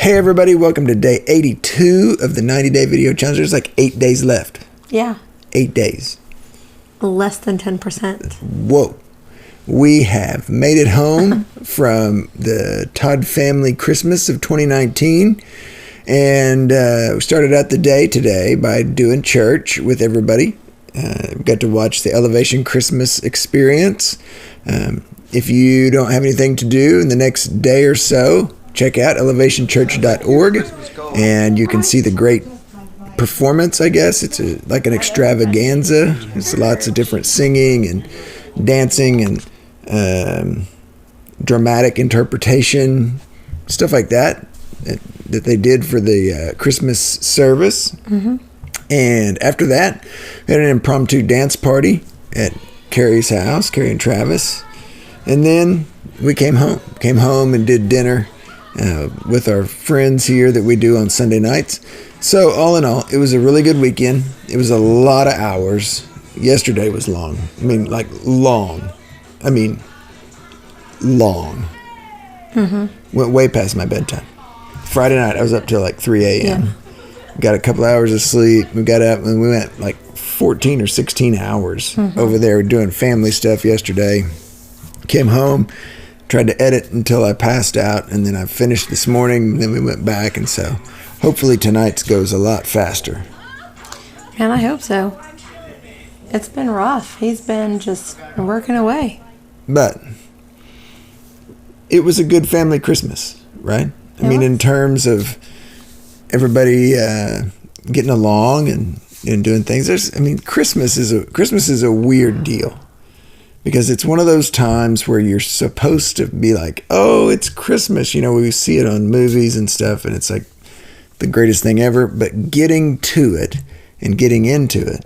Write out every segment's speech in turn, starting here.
Hey everybody, welcome to day 82 of the 90-day video challenge. There's like 8 days left. Yeah. 8 days. Less than 10%. Whoa. We have made it home from the Todd family Christmas of 2019. And we started out the day today by doing church with everybody. We got to watch the Elevation Christmas experience. If you don't have anything to do in the next day or so, check out elevationchurch.org and you can see the great performance, I guess. It's like an extravaganza. There's lots of different singing and dancing and dramatic interpretation, stuff like that they did for the Christmas service. Mm-hmm. And after that, we had an impromptu dance party at Carrie's house, Carrie and Travis. And then we came home and did dinner with our friends here that we do on Sunday nights. So all in all, it was a really good weekend. It was a lot of hours. Yesterday was long. Long. Mm-hmm. Went way past my bedtime. Friday night, I was up till like 3 a.m. Yeah. Got a couple hours of sleep. We got up and we went like 14 or 16 hours over there doing family stuff yesterday. Came home. Tried to edit until I passed out, and then I finished this morning, and then we went back, and so hopefully tonight's goes a lot faster. And I hope so. It's been rough. He's been just working away. But it was a good family Christmas, right? I mean, in terms of everybody getting along and doing things. Christmas is a weird deal. Because it's one of those times where you're supposed to be like, oh, it's Christmas. You know, we see it on movies and stuff, and it's like the greatest thing ever. But getting to it and getting into it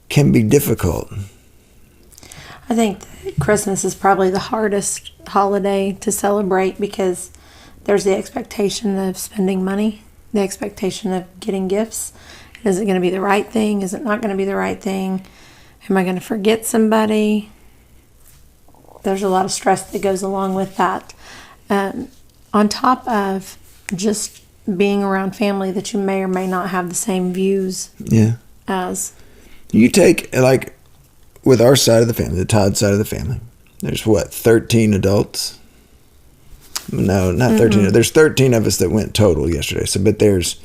can be difficult. I think that Christmas is probably the hardest holiday to celebrate because there's the expectation of spending money, the expectation of getting gifts. Is it going to be the right thing? Is it not going to be the right thing? Am I going to forget somebody? There's a lot of stress that goes along with that. On top of just being around family that you may or may not have the same views as. You take, like, with our side of the family, the Todd side of the family, there's 13 adults? No, not 13. There's 13 of us that went total yesterday. But there's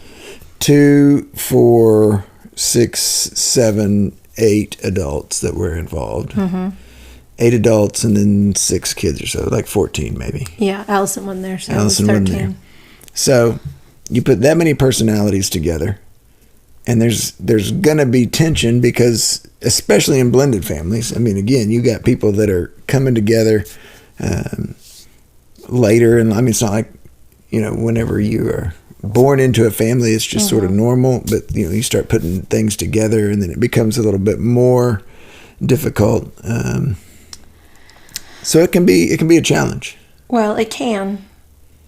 2, 4, 6, 7, 8 adults that were involved. 8 adults and then 6 kids or so, like 14 maybe. Yeah, Allison wasn't there, so Allison it was 13. Wasn't there. So you put that many personalities together, and there's gonna be tension because, especially in blended families, again, you got people that are coming together later, and it's not like, whenever you are born into a family, it's just sort of normal, but you start putting things together and then it becomes a little bit more difficult. So it can be a challenge. Well, it can.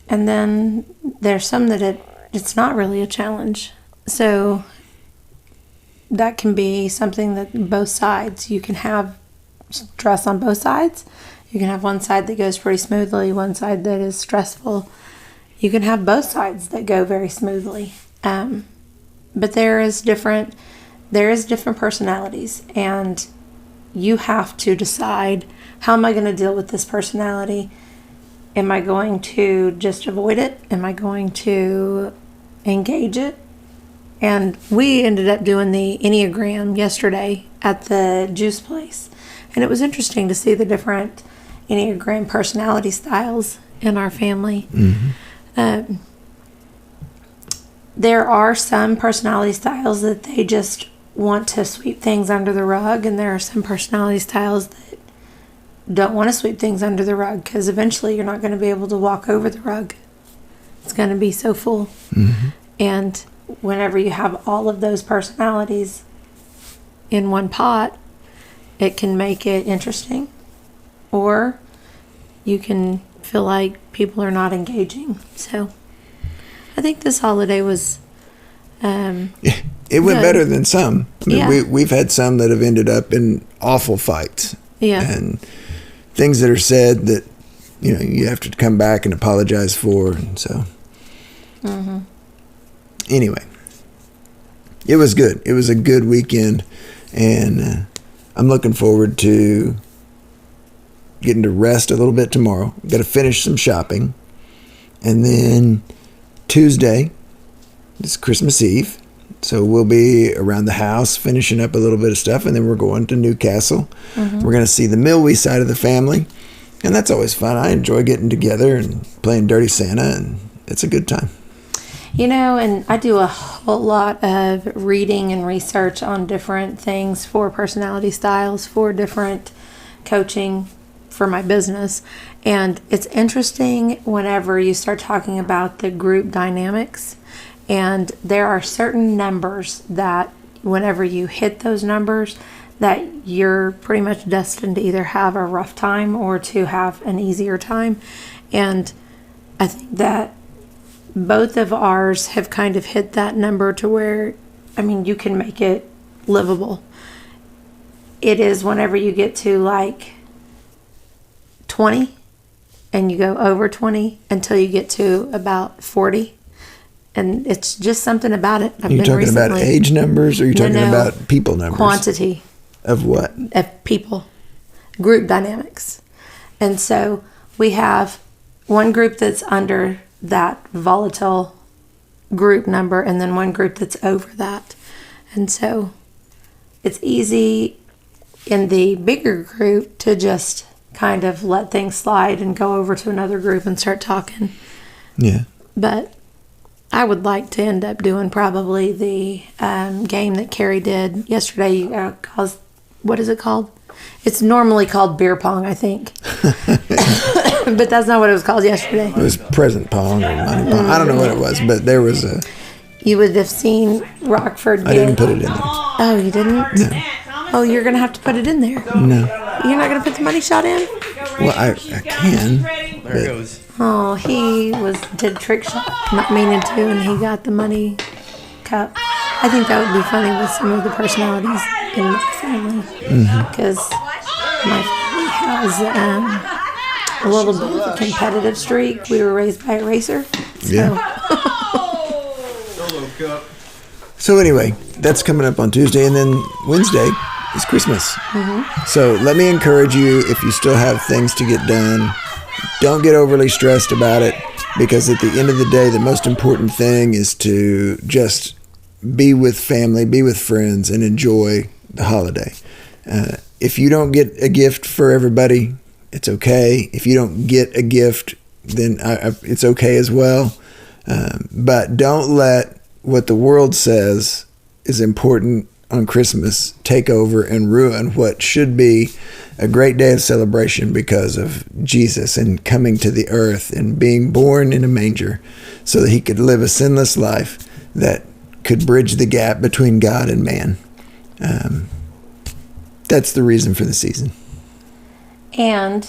And then there's some that it's not really a challenge. So that can be something that both sides, you can have stress on both sides. You can have one side that goes pretty smoothly, one side that is stressful. You can have both sides that go very smoothly, but there is different personalities, and you have to decide, how am I going to deal with this personality? Am I going to just avoid it? Am I going to engage it? And we ended up doing the Enneagram yesterday at the juice place, and it was interesting to see the different Enneagram personality styles in our family. There are some personality styles that they just want to sweep things under the rug, and there are some personality styles that don't want to sweep things under the rug because eventually you're not going to be able to walk over the rug. It's going to be so full. And whenever you have all of those personalities in one pot, it can make it interesting, or you can feel like people are not engaging. So I think this holiday was it went good. Better than some. We've had some that have ended up in awful fights and things that are said that you have to come back and apologize for, and so Anyway, it was good. It was a good weekend, and I'm looking forward to getting to rest a little bit tomorrow. Got to finish some shopping, and then Tuesday is Christmas Eve, so we'll be around the house finishing up a little bit of stuff, and then we're going to Newcastle. We're going to see the Milwee side of the family, and that's always fun. I enjoy getting together and playing Dirty Santa, and it's a good time. You know, and I do a whole lot of reading and research on different things for personality styles, for different coaching for my business. And it's interesting whenever you start talking about the group dynamics. And there are certain numbers that whenever you hit those numbers, that you're pretty much destined to either have a rough time or to have an easier time. And I think that both of ours have kind of hit that number to where, I mean, you can make it livable. It is whenever you get to like 20 and you go over 20 until you get to about 40. And it's just something about it. Are you talking about age numbers, or are you talking about people numbers? Quantity. Of what? Of people. Group dynamics. And so we have one group that's under that volatile group number, and then one group that's over that. And so it's easy in the bigger group to just kind of let things slide and go over to another group and start talking. Yeah. But I would like to end up doing probably the game that Carrie did yesterday. What is it called? It's normally called beer pong, I think. But that's not what it was called yesterday. It was present pong or money pong. I don't know what it was, but there was a... You would have seen Rockford I didn't put it in there. Oh, you didn't? No. Oh, you're going to have to put it in there. No. You're not going to put the money shot in? Well, I can. There it goes. Oh, he did trick shot, not meaning to, and he got the money cup. I think that would be funny with some of the personalities in my family, because my family has a little bit of a competitive streak. We were raised by a racer. So. Yeah. Solo cup. So anyway, that's coming up on Tuesday, and then Wednesday is Christmas. So let me encourage you, if you still have things to get done, don't get overly stressed about it, because at the end of the day, the most important thing is to just be with family, be with friends, and enjoy the holiday. If you don't get a gift for everybody, it's okay. If you don't get a gift, then it's okay as well. But don't let what the world says is important on Christmas take over and ruin what should be a great day of celebration because of Jesus and coming to the earth and being born in a manger so that he could live a sinless life that could bridge the gap between God and man. That's the reason for the season. And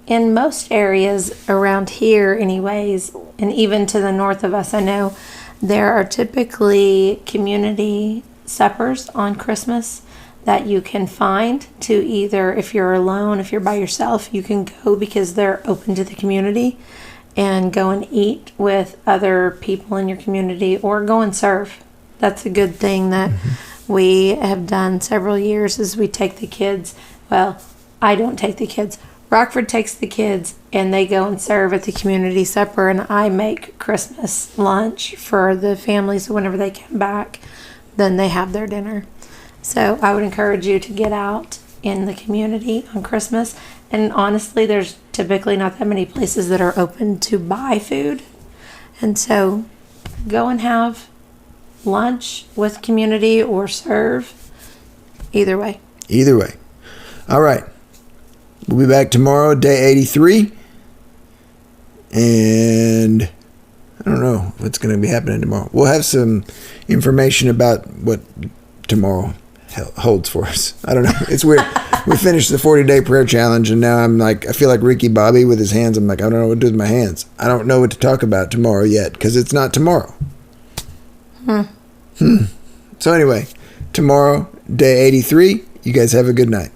in most areas around here anyways, and even to the north of us, I know there are typically community suppers on Christmas that you can find to either, if you're alone, if you're by yourself, you can go because they're open to the community and go and eat with other people in your community, or go and serve. That's a good thing that we have done several years is we take the kids. Well, I don't take the kids. Rockford takes the kids and they go and serve at the community supper, and I make Christmas lunch for the family, so whenever they come back, then they have their dinner. So I would encourage you to get out in the community on Christmas. And honestly, there's typically not that many places that are open to buy food. And so go and have lunch with community or serve. Either way. Either way. All right. We'll be back tomorrow, day 83. And I don't know what's going to be happening tomorrow. We'll have some information about what tomorrow holds for us. I don't know. It's weird. We finished the 40-day prayer challenge, and now I feel like Ricky Bobby with his hands. I'm like, I don't know what to do with my hands. I don't know what to talk about tomorrow yet, because it's not tomorrow. So anyway, tomorrow, day 83. You guys have a good night.